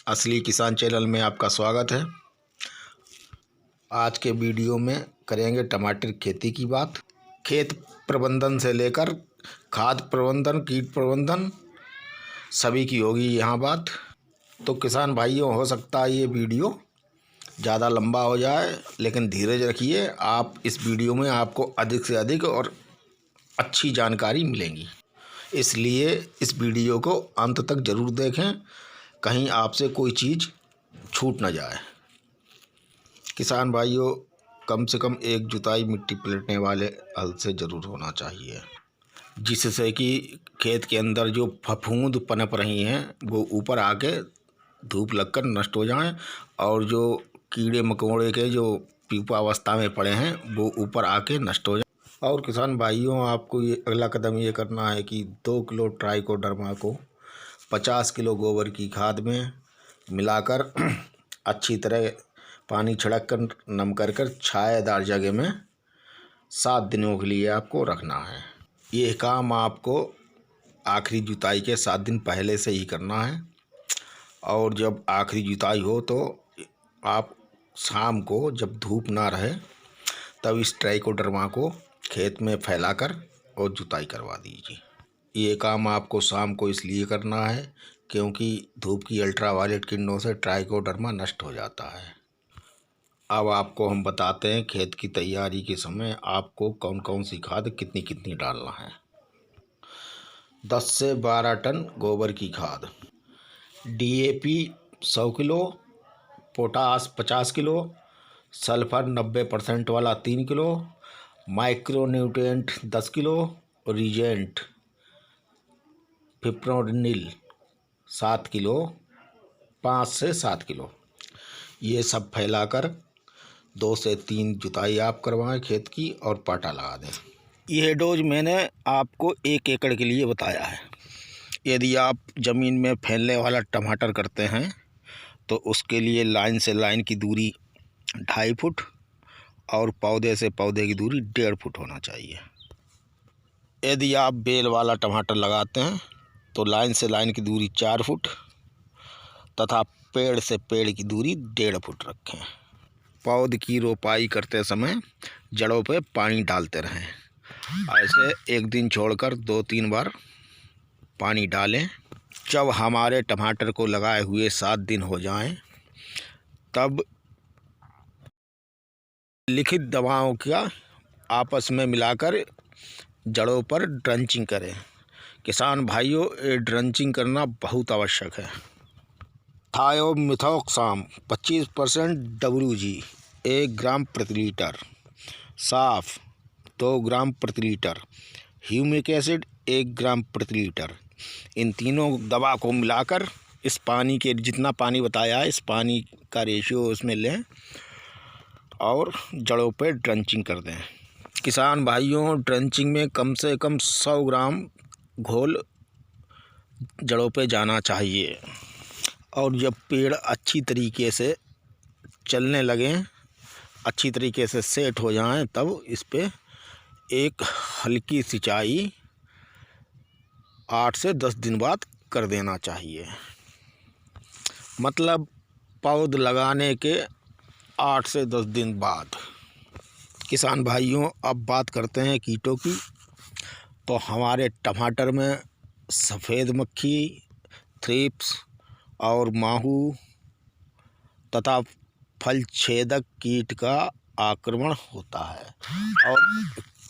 असली किसान चैनल में आपका स्वागत है। आज के वीडियो में करेंगे टमाटर खेती की बात। खेत प्रबंधन से लेकर खाद प्रबंधन, कीट प्रबंधन सभी की होगी यहाँ बात। तो किसान भाइयों, हो सकता है ये वीडियो ज़्यादा लंबा हो जाए, लेकिन धीरज रखिए। आप इस वीडियो में आपको अधिक से अधिक और अच्छी जानकारी मिलेंगी, इसलिए इस वीडियो को अंत तक ज़रूर देखें, कहीं आपसे कोई चीज़ छूट ना जाए। किसान भाइयों, कम से कम एक जुताई मिट्टी पलटने वाले हल से ज़रूर होना चाहिए, जिससे कि खेत के अंदर जो फफूंद पनप रही हैं वो ऊपर आके धूप लगकर नष्ट हो जाएं, और जो कीड़े मकोड़े के जो पीपावस्था में पड़े हैं वो ऊपर आके नष्ट हो जाएं। और किसान भाइयों, आपको ये अगला कदम ये करना है कि 2 किलो ट्राइकोडर्मा को 50 किलो गोबर की खाद में मिलाकर अच्छी तरह पानी छिड़क कर नम कर छायादार जगह में 7 दिनों के लिए आपको रखना है। ये काम आपको आखिरी जुताई के 7 दिन पहले से ही करना है, और जब आखिरी जुताई हो तो आप शाम को जब धूप ना रहे तब इस ट्राइकोडर्मा को खेत में फैलाकर और जुताई करवा दीजिए। ये काम आपको शाम को इसलिए करना है क्योंकि धूप की अल्ट्रावायलेट किरणों से ट्राइकोडर्मा नष्ट हो जाता है। अब आपको हम बताते हैं खेत की तैयारी के समय आपको कौन कौन सी खाद कितनी कितनी डालना है। 10 से 12 टन गोबर की खाद, DAP 100 kilo, potash 50 kilo, sulphur 90% वाला 3 kilo, micronutrient 10 kilo, Regent fipronil 7 kilo, 5 से 7 किलो, ये सब फैलाकर 2 से 3 जुताई आप करवाएं खेत की और पाटा लगा दें। यह डोज मैंने आपको 1 एकड़ के लिए बताया है। यदि आप ज़मीन में फैलने वाला टमाटर करते हैं तो उसके लिए लाइन से लाइन की दूरी 2.5 फुट और पौधे से पौधे की दूरी 1.5 फुट होना चाहिए। यदि आप बेल वाला टमाटर लगाते हैं तो लाइन से लाइन की दूरी 4 फुट तथा पेड़ से पेड़ की दूरी 1.5 फुट रखें। पौध की रोपाई करते समय जड़ों पे पानी डालते रहें। ऐसे एक दिन छोड़कर 2-3 बार पानी डालें। जब हमारे टमाटर को लगाए हुए 7 दिन हो जाएं, तब लिखित दवाओं का आपस में मिलाकर जड़ों पर ड्रंचिंग करें। किसान भाइयों, ये ड्रंचिंग करना बहुत आवश्यक है। थायोमिथॉक्साम 25% WG 1 ग्राम प्रति लीटर, साफ 2 ग्राम प्रति लीटर, ह्यूमिक एसिड 1 ग्राम प्रति लीटर, इन तीनों दवा को मिलाकर इस पानी के जितना पानी बताया है, इस पानी का रेशियो उसमें लें और जड़ों पे ड्रंचिंग कर दें। किसान भाइयों, ड्रंचिंग में कम से कम 100 ग्राम घोल जड़ों पे जाना चाहिए। और जब पेड़ अच्छी तरीके से चलने लगें, अच्छी तरीके से सेट हो जाएं, तब इस पे एक हल्की सिंचाई 8 से 10 दिन बाद कर देना चाहिए। मतलब पौध लगाने के 8 से 10 दिन बाद। किसान भाइयों, अब बात करते हैं कीटों की। तो हमारे टमाटर में सफ़ेद मक्खी, थ्रिप्स और माहू तथा फल छेदक कीट का आक्रमण होता है, और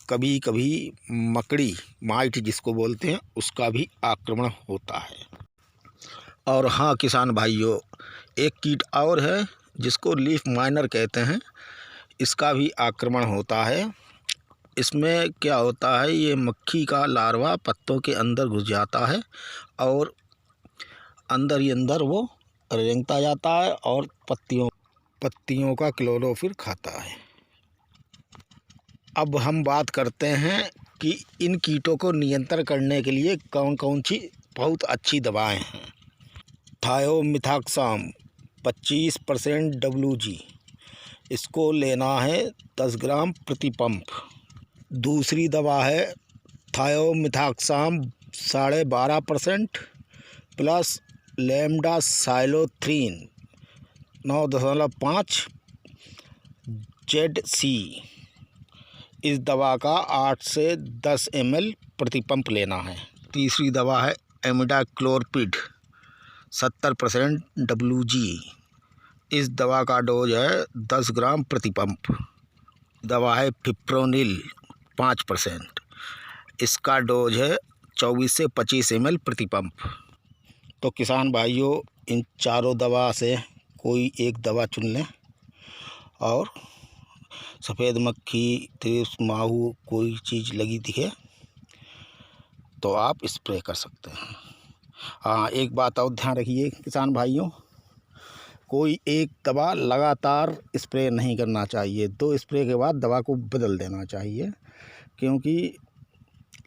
कभी कभी मकड़ी, माइट जिसको बोलते हैं, उसका भी आक्रमण होता है। और हाँ किसान भाइयों, एक कीट और है जिसको लीफ माइनर कहते हैं, इसका भी आक्रमण होता है। इसमें क्या होता है, ये मक्खी का लार्वा पत्तों के अंदर घुस जाता है और अंदर ही अंदर वो रेंगता जाता है और पत्तियों का क्लोरोफिल खाता है। अब हम बात करते हैं कि इन कीटों को नियंत्रण करने के लिए कौन कौन सी बहुत अच्छी दवाएं हैं। थायोमिथॉक्साम 25% WG, इसको लेना है 10 ग्राम प्रति पंप। दूसरी दवा है थायोमिथॉक्साम 12.5% प्लस लेमडासाइलोथ्रीन 9.5 ZC। इस दवा का 8 से 10 ml प्रति पंप लेना है। तीसरी दवा है इमिडाक्लोप्रिड 70% WG। इस दवा का डोज है 10 ग्राम प्रति पंप। दवा है फिप्रोनिल 5%। इसका डोज है 24 से 25 ml प्रति पंप। तो किसान भाइयों, इन चारों दवा से कोई एक दवा चुन लें और सफ़ेद मक्खी, थ्रिप्स, माहू कोई चीज़ लगी दिखे तो आप स्प्रे कर सकते हैं। हाँ, एक बात और ध्यान रखिए किसान भाइयों, कोई एक दवा लगातार स्प्रे नहीं करना चाहिए। 2 स्प्रे के बाद दवा को बदल देना चाहिए, क्योंकि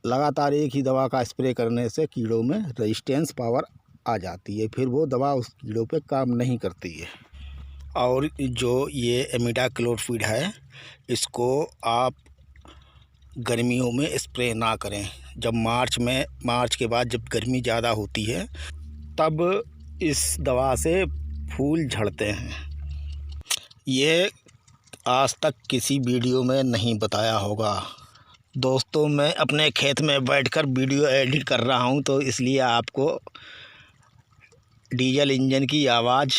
लगातार एक ही दवा का स्प्रे करने से कीड़ों में रेजिस्टेंस पावर आ जाती है, फिर वो दवा उस कीड़ों पे काम नहीं करती है। और जो ये इमिडाक्लोप्रिड है, इसको आप गर्मियों में स्प्रे ना करें। जब मार्च के बाद जब गर्मी ज़्यादा होती है तब इस दवा से फूल झड़ते हैं। ये आज तक किसी वीडियो में नहीं बताया होगा। दोस्तों, मैं अपने खेत में बैठकर वीडियो एडिट कर रहा हूँ, तो इसलिए आपको डीजल इंजन की आवाज़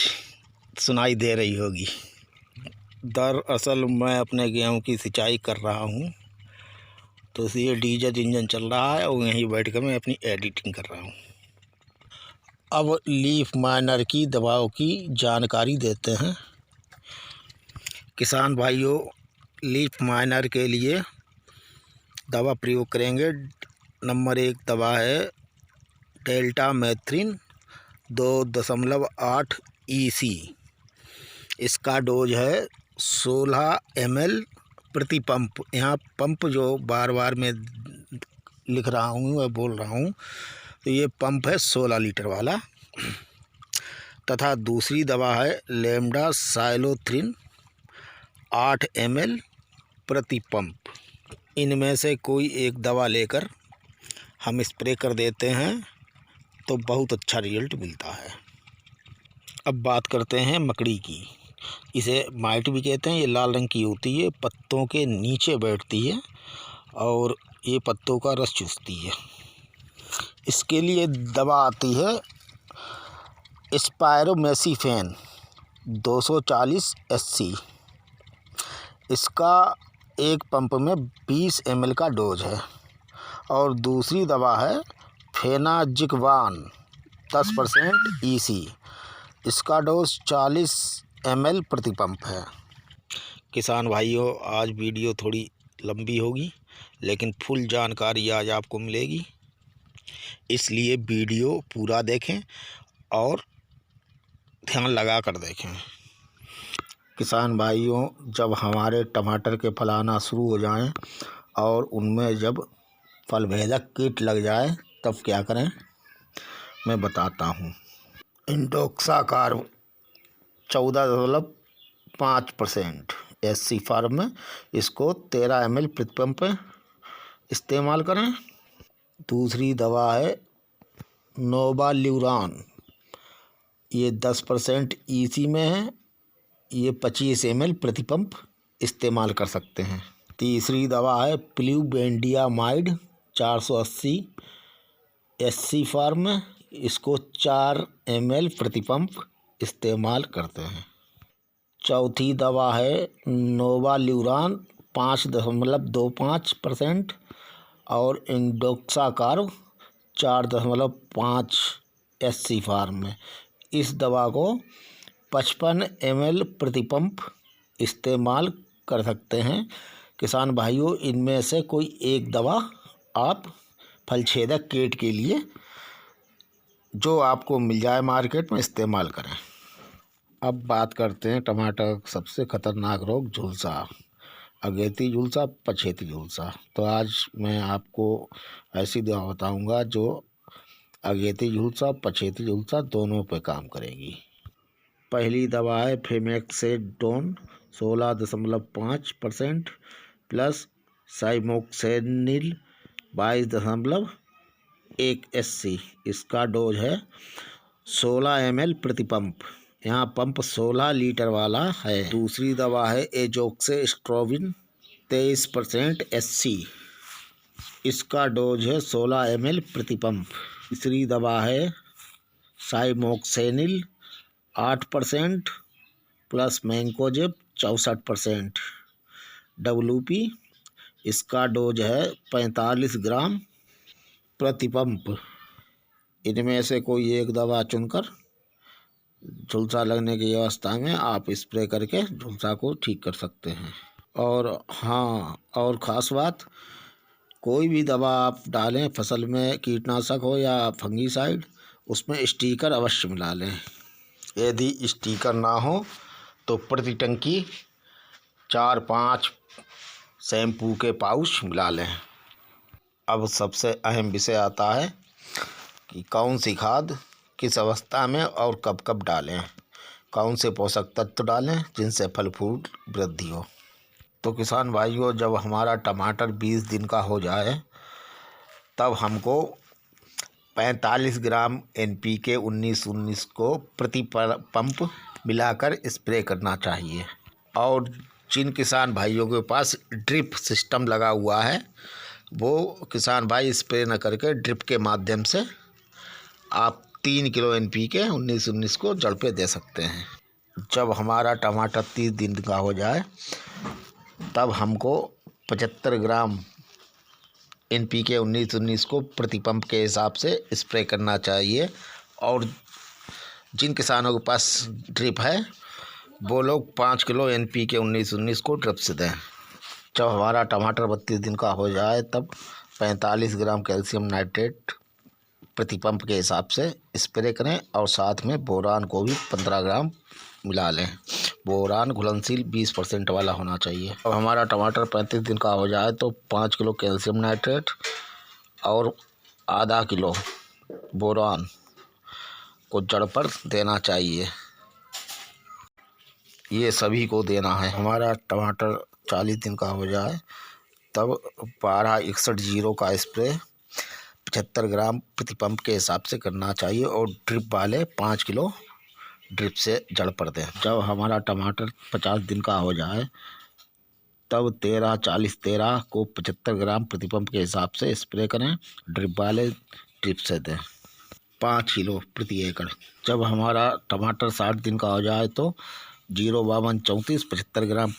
सुनाई दे रही होगी। दरअसल मैं अपने गेहूं की सिंचाई कर रहा हूं, तो इसलिए डीजल इंजन चल रहा है और यहीं बैठकर मैं अपनी एडिटिंग कर रहा हूं। अब लीफ माइनर की दवाओं की जानकारी देते हैं। किसान भाइयों, लीफ माइनर के लिए दवा प्रयोग करेंगे। नंबर 1 दवा है डेल्टामेथ्रिन 2.8 EC। इसका डोज है 16 ml प्रति पंप। यहाँ पंप जो बार बार मैं लिख रहा हूँ, मैं बोल रहा हूँ, तो ये पंप है 16 लीटर वाला। तथा दूसरी दवा है लेमडासाइलोथ्रीन 8 ml प्रति पंप। इनमें से कोई एक दवा लेकर हम स्प्रे कर देते हैं तो बहुत अच्छा रिजल्ट मिलता है। अब बात करते हैं मकड़ी की। इसे माइट भी कहते हैं। ये लाल रंग की होती है, पत्तों के नीचे बैठती है और ये पत्तों का रस चूसती है। इसके लिए दवा आती है स्पायरोमेसिफेन 240 SC। इसका एक पंप में 20 ml का डोज है। और दूसरी दवा है फेनाजिकवान 10% EC। इसका डोज 40 ml प्रति पंप है। किसान भाइयों, आज वीडियो थोड़ी लंबी होगी, लेकिन फुल जानकारी आज आपको मिलेगी, इसलिए वीडियो पूरा देखें और ध्यान लगा कर देखें। किसान भाइयों, जब हमारे टमाटर के फल आना शुरू हो जाएं और उनमें जब फल भेदक कीट लग जाए तब क्या करें, मैं बताता हूँ। इंडोक्साकार 14.5% SC फार्म में इसको 13 ml प्रति पंप इस्तेमाल करें। दूसरी दवा है नोवाल्यूरान, ये 10% EC में है। ये 25 ml प्रति पंप इस्तेमाल कर सकते हैं। तीसरी दवा है प्लूबेंडियामाइड 480 SC फार्म में। इसको 4 ml प्रति पंप इस्तेमाल करते हैं। चौथी दवा है नोवाल्यूरान 5.25% और इंडोक्साकार 4.5 SC फार्म में। इस दवा को 55 ml प्रति पंप इस्तेमाल कर सकते हैं। किसान भाइयों, इनमें से कोई एक दवा आप फलछेदक कीट के लिए जो आपको मिल जाए मार्केट में इस्तेमाल करें। अब बात करते हैं टमाटर का सबसे खतरनाक रोग झुलसा, अगेती झुलसा, पछेती झुलसा। तो आज मैं आपको ऐसी दवा बताऊंगा जो अगेती झुलसा, पछेती झुलसा दोनों पे काम करेगी। पहली दवा है फेमेक्सेडोन 16.5% प्लस साइमोक्सेनिल 22.1 SC। इसका डोज है 16 ml प्रति पंप। यहाँ पंप 16 लीटर वाला है। दूसरी दवा है एजोक्सिस्ट्रोबिन 23% SC। इसका डोज है 16 ml प्रति पंप। तीसरी दवा है साइमोक्सेनिल 8% प्लस मैंकोजेब 64% WP। इसका डोज है 45 ग्राम प्रति पंप। इनमें से कोई एक दवा चुनकर झुलसा लगने की अवस्था में आप स्प्रे करके झुलसा को ठीक कर सकते हैं। और हाँ, और ख़ास बात, कोई भी दवा आप डालें फसल में, कीटनाशक हो या फंगीसाइड, उसमें स्टिकर अवश्य मिला लें। यदि स्टिकर ना हो तो प्रति टंकी 4-5 शैम्पू के पाउच मिला लें। अब सबसे अहम विषय आता है कि कौन सी खाद किस अवस्था में और कब कब डालें, कौन से पोषक तत्व डालें जिनसे फल फूल वृद्धि हो। तो किसान भाइयों, जब हमारा टमाटर 20 दिन का हो जाए तब हमको 45 ग्राम NPK 19-19 को प्रति पंप मिलाकर स्प्रे करना चाहिए। और जिन किसान भाइयों के पास ड्रिप सिस्टम लगा हुआ है, वो किसान भाई स्प्रे न करके ड्रिप के माध्यम से आप 3 किलो NPK 19-19 को जड़ पे दे सकते हैं। जब हमारा टमाटर 30 दिन का हो जाए तब हमको 75 ग्राम NPK 19-19 को प्रति पंप के हिसाब से स्प्रे करना चाहिए। और जिन किसानों के पास ड्रिप है वो लोग 5 किलो NPK 19-19 को ड्रिप से दें। जब हमारा टमाटर 32 दिन का हो जाए तब 45 ग्राम कैल्शियम नाइट्रेट प्रति पंप के हिसाब से स्प्रे करें। और साथ में बोरान को भी 15 ग्राम मिला लें। बोरान घुलनशील 20% वाला होना चाहिए। अब हमारा टमाटर 35 दिन का हो जाए तो 5 किलो कैल्शियम नाइट्रेट और आधा किलो बोरान को जड़ पर देना चाहिए। ये सभी को देना है। हमारा टमाटर 40 दिन का हो जाए तब 1261-0 का स्प्रे 75 ग्राम प्रति पंप के हिसाब से करना चाहिए। और ड्रिप वाले 5 किलो ड्रिप से जड़ पर दें। जब हमारा टमाटर 50 दिन का हो जाए तब 13-40-13 को 75 ग्राम प्रति पंप के हिसाब से स्प्रे करें। ड्रिप वाले ड्रिप से दें 5 किलो प्रति एकड़। जब हमारा टमाटर 60 दिन का हो जाए तो 052-34 75 ग्राम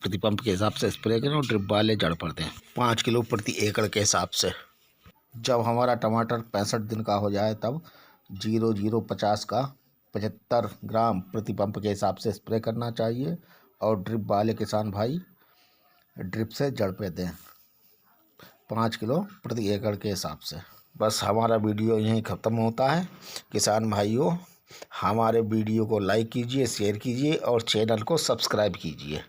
प्रति पंप के हिसाब से स्प्रे करें और ड्रिप वाले जड़ पर दें 5 किलो प्रति एकड़ के हिसाब से। जब हमारा टमाटर 65 दिन का हो जाए तब 0050 का 75 ग्राम प्रति पंप के हिसाब से स्प्रे करना चाहिए। और ड्रिप वाले किसान भाई ड्रिप से जड़ पे दें 5 किलो प्रति एकड़ के हिसाब से। बस हमारा वीडियो यहीं ख़त्म होता है। किसान भाइयों, हमारे वीडियो को लाइक कीजिए, शेयर कीजिए और चैनल को सब्सक्राइब कीजिए।